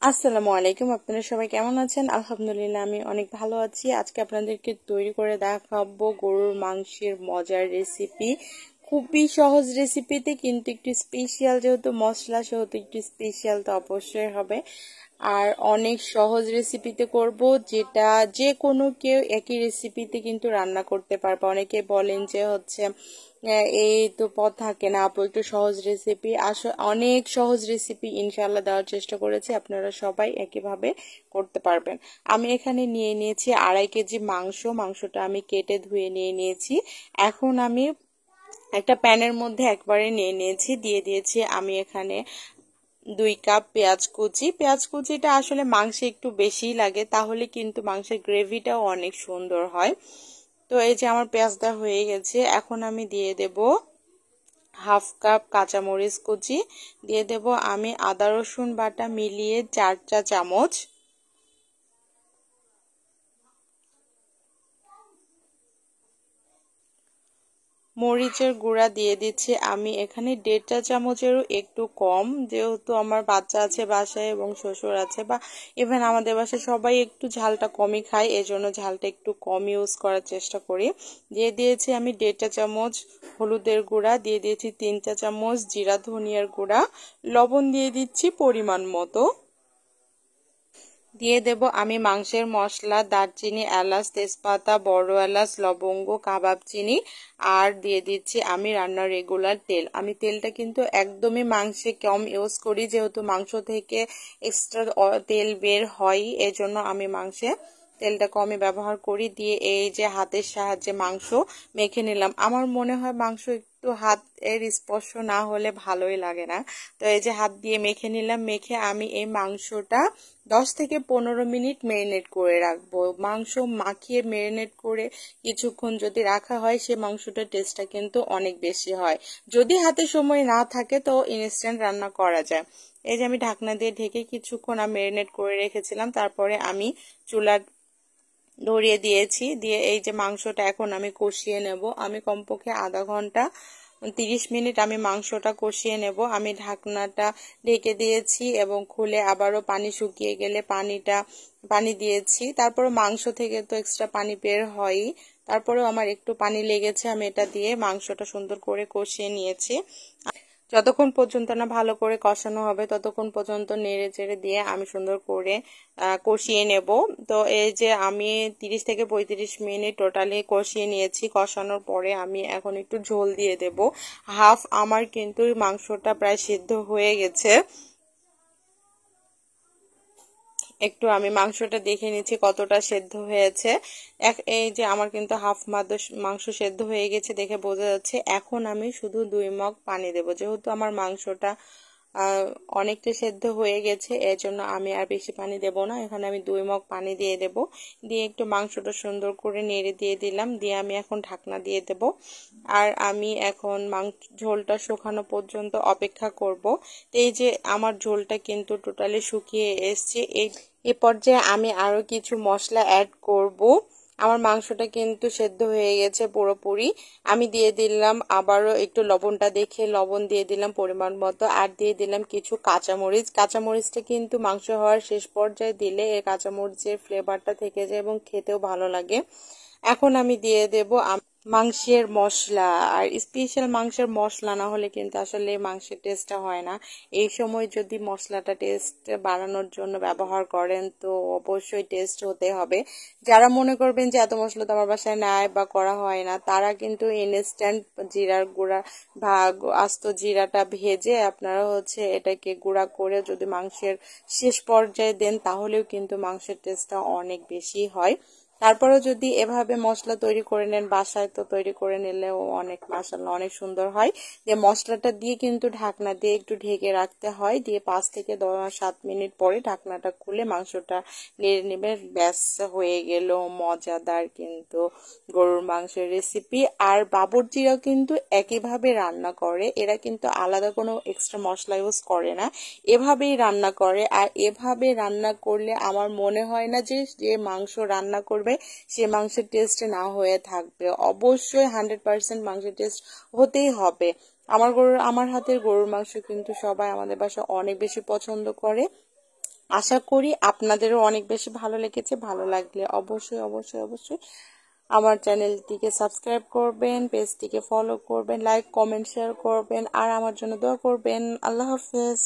আসসালামু আলাইকুম। আপনারা সবাই কেমন আছেন? আলহামদুলিল্লাহ আমি অনেক ভালো আছি। আজকে আপনাদেরকে তৈরি করে দেখাবো গরুর মাংসের মজার রেসিপি। খুবই সহজ রেসিপিতে কিন্তু একটু স্পেশাল, যেহেতু মশলা সেহেতু একটু স্পেশাল তো অবশ্যই হবে। আর অনেক সহজ রেসিপিতে করব, যেটা যে কোনো কেউ একই রেসিপিতে কিন্তু রান্না করতে পারবে। অনেকে বলেন যে এই তো পথ থাকে না আপু, একটু সহজ রেসিপি। আসলে অনেক সহজ রেসিপি ইনশাআল্লাহ দেওয়ার চেষ্টা করেছি, আপনারা সবাই একইভাবে করতে পারবেন। আমি এখানে নিয়ে নিয়েছি 2.5 কেজি মাংসটা আমি কেটে ধুয়ে নিয়ে নিয়েছি। এখন আমি একটা প্যানের মধ্যে একবারে নিয়ে নিয়েছি, দিয়ে দিয়েছি আমি এখানে 2 কাপ পেঁয়াজ কুচিটা আসলে মাংসে একটু বেশিই লাগে, তাহলে কিন্তু মাংসের গ্রেভিটাও অনেক সুন্দর হয়। তো এই যে আমার পেঁয়াজটা হয়ে গেছে, এখন আমি দিয়ে দেব 1/2 কাপ কাঁচামরিচ কুচি, দিয়ে দেব আমি আদা রসুন বাটা মিলিয়ে 4 চা চামচ, মরিচের গুঁড়া দিয়ে দিচ্ছি আমি এখানে 1.5 চা চামচেরও একটু কম, যেহেতু আমার বাচ্চা আছে বাসায় এবং শ্বশুর আছে, বা ইভেন আমাদের বাসায় সবাই একটু ঝালটা কমই খায়, এজন্য ঝালটা একটু কম ইউজ করার চেষ্টা করি। দিয়ে দিয়েছি আমি 1.5 চা চামচ হলুদের গুঁড়া, দিয়ে দিয়েছি 3 চা চামচ জিরা ধনিয়ার গুঁড়া, লবণ দিয়ে দিচ্ছি পরিমাণ মতো। দিয়ে দেব আমি মাংসের মশলা, দারচিনি, এলাচ, তেজপাতা, বড় এলাচ, লবঙ্গ, কাবাব চিনি, আর দিয়ে দিচ্ছি আমি রান্নার রেগুলার তেল। আমি তেলটা কিন্তু একদমই মাংসে কম ইউজ করি, যেহেতু মাংস থেকে এক্সট্রা তেল বের হয়, এজন্য আমি মাংসে তেলটা কমই ব্যবহার করি। দিয়ে এই যে হাতের সাহায্যে মাংস মেখে নিলাম। আমার মনে হয় মাংস একটু হাতের স্পর্শ না হলে ভালোই লাগে না, তো এই যে হাত দিয়ে মেখে নিলাম। মেখে আমি এই মাংসটা 10 থেকে 15 মিনিট ম্যারিনেট করে রাখবো। মাংস মাখিয়ে ম্যারিনেট করে কিছুক্ষণ যদি রাখা হয়, সে মাংসটার টেস্টটা কিন্তু অনেক বেশি হয়। যদি হাতে সময় না থাকে তো ইনস্ট্যান্ট রান্না করা যায়। এই যে আমি ঢাকনা দিয়ে ঢেকে কিছুক্ষণ আমি ম্যারিনেট করে রেখেছিলাম, তারপরে আমি চুলা ধরিয়ে দিয়েছি। দিয়ে এই যে মাংসটা এখন আমি কষিয়ে নেব। আমি কমপক্ষে আধা ঘন্টা 30 মিনিট আমি মাংসটা কষিয়ে নেব। আমি ঢাকনাটা ঢেকে দিয়েছি এবং খুলে আবারও পানি শুকিয়ে গেলে পানি দিয়েছি। তারপরে মাংস থেকে তো এক্সট্রা পানি বের হয়ই, তারপরেও আমার একটু পানি লেগেছে, আমি এটা দিয়ে মাংসটা সুন্দর করে কষিয়ে নিয়েছি। যতক্ষণ পর্যন্ত না ভালো করে কষানো হবে ততক্ষণ পর্যন্ত নেড়ে চেড়ে দিয়ে আমি সুন্দর করে কষিয়ে নেব। তো এই যে আমি 30 থেকে 35 মিনিট টোটালি কষিয়ে নিয়েছি। কষানোর পরে আমি এখন একটু ঝোল দিয়ে দেব। আমার কিন্তু মাংসটা প্রায় সিদ্ধ হয়ে গেছে। একটু আমি মাংসটা দেখে নিচ্ছি কতটা সেদ্ধ হয়েছে। এই যে আমার কিন্তু মাংস সেদ্ধ হয়ে গেছে দেখে বোঝা যাচ্ছে। এখন আমি শুধু 2 মগ পানি দেব, যেহেতু আমার মাংসটা অনেকটা সেদ্ধ হয়ে গেছে, এর জন্য আমি আর বেশি পানি দেব না। এখানে আমি 2 মগ পানি দিয়ে দেব। দিয়ে একটু মাংসটা সুন্দর করে নেড়ে দিয়ে দিলাম। দিয়ে আমি এখন ঢাকনা দিয়ে দেব। আর আমি এখন ঝোলটা শুকানো পর্যন্ত অপেক্ষা করব। এই যে আমার ঝোলটা কিন্তু টোটালি শুকিয়ে এসছে। এই পর্যায়ে আমি আরো কিছু মশলা অ্যাড করব। আমার মাংসটা কিন্তু সেদ্ধ হয়ে গেছে পুরোপুরি। আমি দিয়ে দিলাম আবারও একটু লবণটা দেখে লবণ দিয়ে দিলাম পরিমাণ মতো, আর দিয়ে দিলাম কিছু কাঁচামরিচটা কিন্তু মাংস হওয়ার শেষ পর্যায়ে দিলে এই কাঁচামরিচের ফ্লেভারটা থেকে যায় এবং খেতেও ভালো লাগে। এখন আমি দিয়ে দেব মাংসের মশলা। আর স্পেশাল মাংসের মশলা না হলে কিন্তু আসলে মাংসের টেস্টটা হয় না। এই সময় যদি মশলাটা টেস্ট বাড়ানোর জন্য ব্যবহার করেন তো অবশ্যই টেস্ট হতে হবে। যারা মনে করবেন যে এত মশলা তো আমার বাসায় নাই বা করা হয় না, তারা কিন্তু ইনস্ট্যান্ট জিরার গুঁড়া বা আস্ত জিরাটা ভেজে আপনারা এটাকে গুঁড়া করে যদি মাংসের শেষ পর্যায়ে দেন, তাহলেও কিন্তু মাংসের টেস্টটা অনেক বেশি হয়। তারপরেও যদি এভাবে মশলা তৈরি করে নেন বাসায়, তো তৈরি করে নিলেও অনেক মাশাআল্লাহ অনেক সুন্দর হয়। যে মশলাটা দিয়ে কিন্তু ঢাকনা দিয়ে একটু ঢেকে রাখতে হয়। দিয়ে 5 থেকে 7 মিনিট পরে ঢাকনাটা খুলে মাংসটা নেড়ে নেবে। ব্যাস হয়ে গেল মজাদার কিন্তু গরুর মাংসের রেসিপি। আর বাবুর্চিরাও কিন্তু একইভাবে রান্না করে, এরা কিন্তু আলাদা কোনো এক্সট্রা মশলা ইউজ করে না, এভাবেই রান্না করে। আর এভাবে রান্না করলে আমার মনে হয় না যে যে মাংস রান্না করবে সে মাংসের টেস্ট না হয়ে থাকবে। অবশ্যই 100% মাংসের টেস্ট হতেই হবে। আমার হাতের গরুর মাংস কিন্তু সবাই আমাদের বাসায় অনেক বেশি পছন্দ করে। আশা করি আপনাদেরও অনেক বেশি ভালো লেগেছে। ভালো লাগলে অবশ্যই অবশ্যই অবশ্যই আমার চ্যানেলটিকে সাবস্ক্রাইব করবেন, পেজটিকে ফলো করবেন, লাইক কমেন্ট শেয়ার করবেন আর আমার জন্য দোয়া করবেন। আল্লাহ হাফেজ।